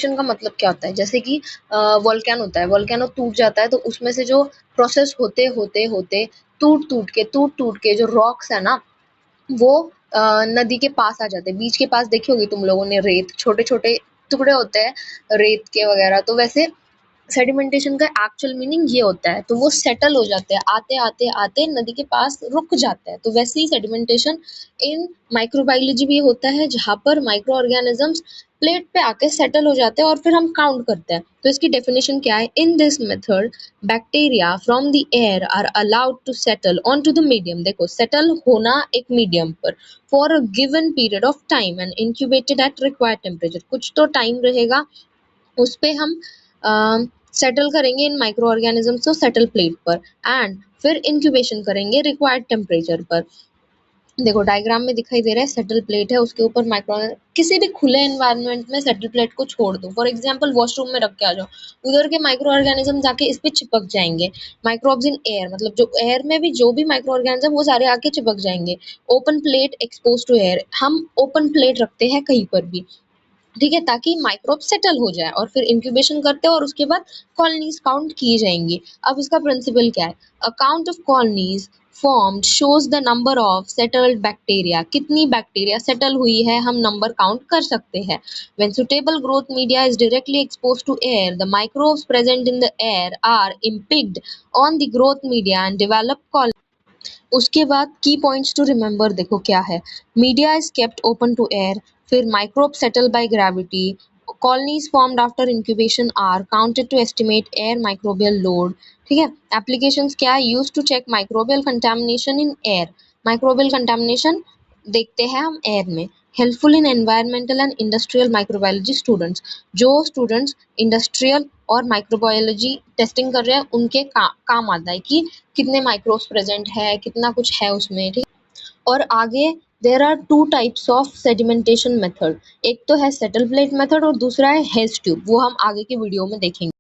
का मतलब क्या होता है, जैसे कि वोल्केनो होता है, वोल्केनो टूट जाता है तो उसमें से जो प्रोसेस होते होते होते टूट टूट के जो रॉक्स है ना वो नदी के पास आ जाते हैं। बीच के पास देखी होगी तुम लोगों ने रेत, छोटे छोटे टुकड़े होते हैं रेत के वगैरह। तो वैसे सेडिमेंटेशन का एक्चुअल मीनिंग ये होता है। तो वो सेटल हो जाते हैं, आते आते आते नदी के पास रुक जाते हैं। तो वैसे ही सेडिमेंटेशन इन माइक्रोबायोलॉजी भी होता है, जहाँ पर माइक्रो ऑर्गेनिजम्स प्लेट पे आके सेटल हो जाते हैं और फिर हम काउंट करते हैं। तो इसकी डेफिनेशन क्या है? In this method bacteria from the air are allowed to settle on to the medium. देखो, सेटल होना एक मीडियम पर for a given period of time and incubated at required temperature. कुछ तो टाइम रहेगा, उस पे हम सेटल करेंगे इन माइक्रो ऑर्गेनिजम्स को सेटल प्लेट पर, एंड फिर इंक्यूबेशन करेंगे रिक्वायर्ड टेम्परेचर पर। देखो डायग्राम में दिखाई दे रहा है सेटल प्लेट है, उसके ऊपर माइक्रो, किसी भी खुले एनवायरनमेंट में सेटल प्लेट को छोड़ दो, फॉर एग्जांपल वॉशरूम में रख के आ जाओ, उधर के माइक्रो ऑर्गेनिज्म जाके इस पे चिपक जाएंगे। माइक्रोब्स इन एयर, मतलब जो एयर में भी जो भी माइक्रो ऑर्गेनिज्म वो सारे आके चिपक जाएंगे। Open plate expose to air, हम ओपन प्लेट रखते हैं कहीं पर भी, ठीक है, ताकि माइक्रोब सेटल हो जाए, और फिर इंक्यूबेशन करते हैं और उसके बाद कॉलोनीज काउंट की जाएंगी। अब इसका प्रिंसिपल क्या है? A count of colonies formed shows the number of settled bacteria. कितनी बैक्टीरिया सेटल हुई है हम नंबर काउंट कर सकते हैं। When suitable growth media is directly exposed to air, the microbes present in the air are impinged on the growth media and develop colony. उसके बाद की पॉइंट्स टू रिमेंबर देखो क्या है। Media is kept open to air, फिर microbe settle by gravity, colonies formed after incubation are counted to estimate air microbial load. ठीक है, applications क्या है? Use to check microbial contamination in air. Microbial contamination देखते हैं हम air में। Helpful in environmental and industrial microbiology students, जो students industrial और माइक्रोबायोलॉजी टेस्टिंग कर रहे हैं उनके काम आता है कि कितने माइक्रोब्स प्रेजेंट है, कितना कुछ है उसमें, ठीक। और आगे there are two types of sedimentation method, एक तो है सेटल प्लेट मेथड और दूसरा है हेज ट्यूब, वो हम आगे के वीडियो में देखेंगे।